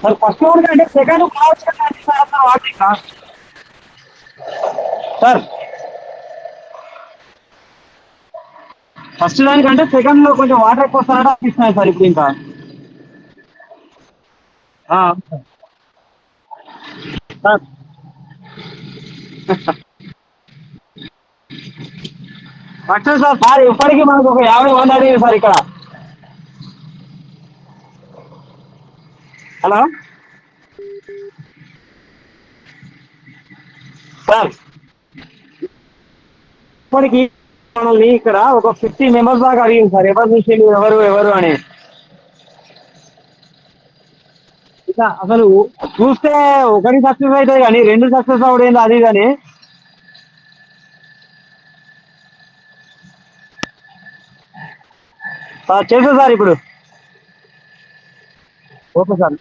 Sir first round కంటే second కావచ్చు sir వాటి సార్ ఫస్ట్ దానికంటే సెకండ్ లో కొంచెం వాటర్ ఎక్కువ వస్తారట అనిపిస్తున్నాయి సార్ ఇప్పుడు ఇంకా సార్ ఫస్ట్ సార్ సార్ ఇప్పటికీ మనకు ఒక 50 మంది అడిగింది సార్ ఇక్కడ. హలో సార్ ఇప్పటికి మనల్ని ఇక్కడ ఒక 50 మెంబర్స్ దాకా అడిగింది సార్ ఎవరు చూసిండు ఎవరు ఎవరు అని. ఇక అసలు చూస్తే ఒకటి సక్సెస్ అవుతుంది కానీ రెండు సక్సెస్ అవుతుంది అది కానీ. చేస్తా సార్ ఇప్పుడు. Okay sir.